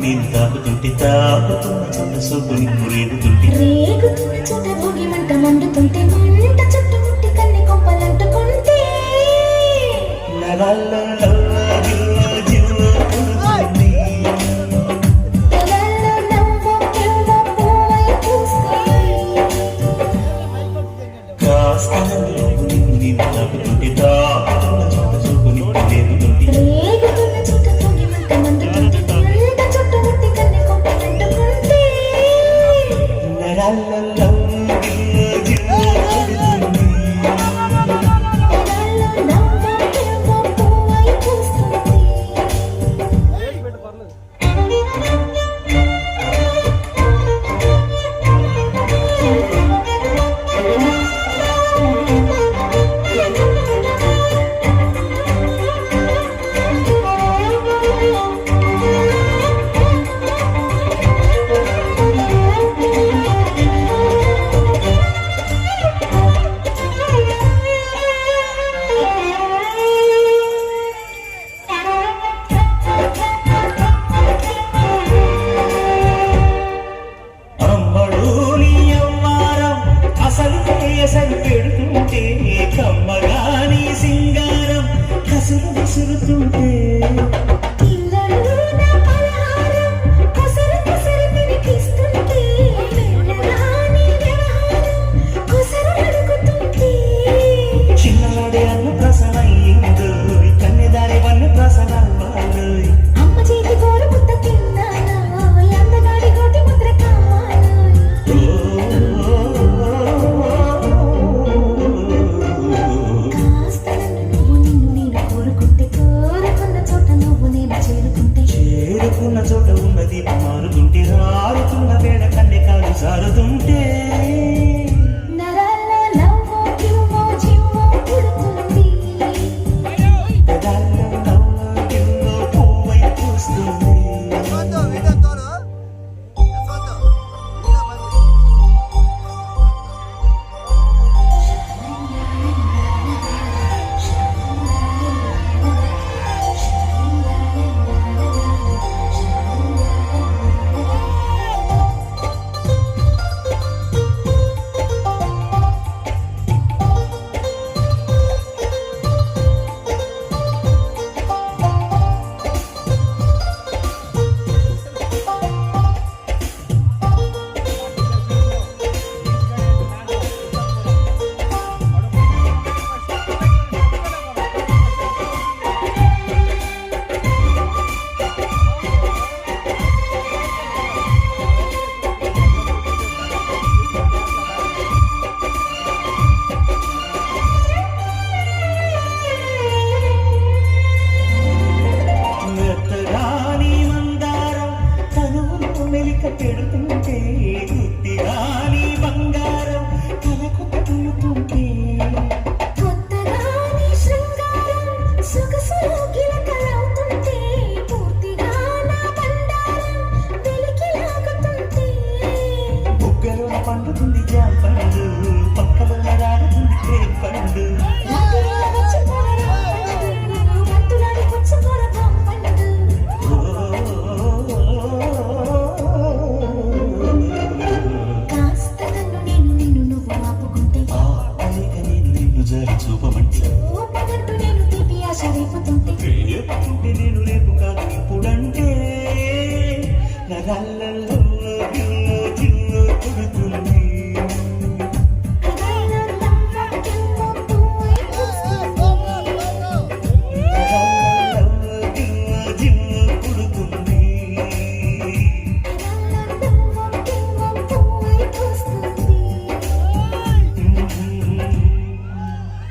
నేను తాకుతుంటే తాకుతున్న చోట సోకు నిన్ను రేగుతుంటే రేగుతున్న చోట భోగి మంట మండుతుంటే మంట చుట్టుముట్టి కన్ని కొంపలంటుకుంటే నరాల్లో నేను తాకుతుంటే తాకుతున్న చోట సోకు నిన్ను రేగుతుంటే రేగుతున్న చోట భోగి మంట మండుతుంటే మంట చుట్టుముట్టి కన్ని కొంపలంటుకుంటే నరాల్లో అసలు పెడుతుంటే కమ్మగాని సింగారం కసురు విసురుతుంటే చిన్నవాడే అన్న ప్రసన అయ్యిందో కన్నెదారి వన్న ప్రసన అవ్వాలి అమ్మ చేతి కూర ముద్ద తిన్నానా అందగాడి కోటి ముద్ర కావాలి చేరుకున్న చోట ఉన్నది మారుతుంటే రారుతున్న వేడ కన్నె కాలు సారుతుంటే నరాల్లో నవ్వో కివ్వో జివ్వో పుడుతుంది పెదాల్లో నవ్వో కివ్వో పువ్వై పూస్తుంది పెడుతుంటే గుడ్డిగాని బంగారం తలకు తగులుతుంటే కొత్తగాని శృంగారం సొగసులో గిలకలవుతుంటే పూర్తిగా నా బండారం వెలికి లాగుతుంటే బుగ్గలో పండుతుంది జామ పండు పక్కలో రాడుతుంది క్రేమ్ పండు రేపుతుంటే నేను రేపు కాదు ఇప్పుడంటే నరాలలో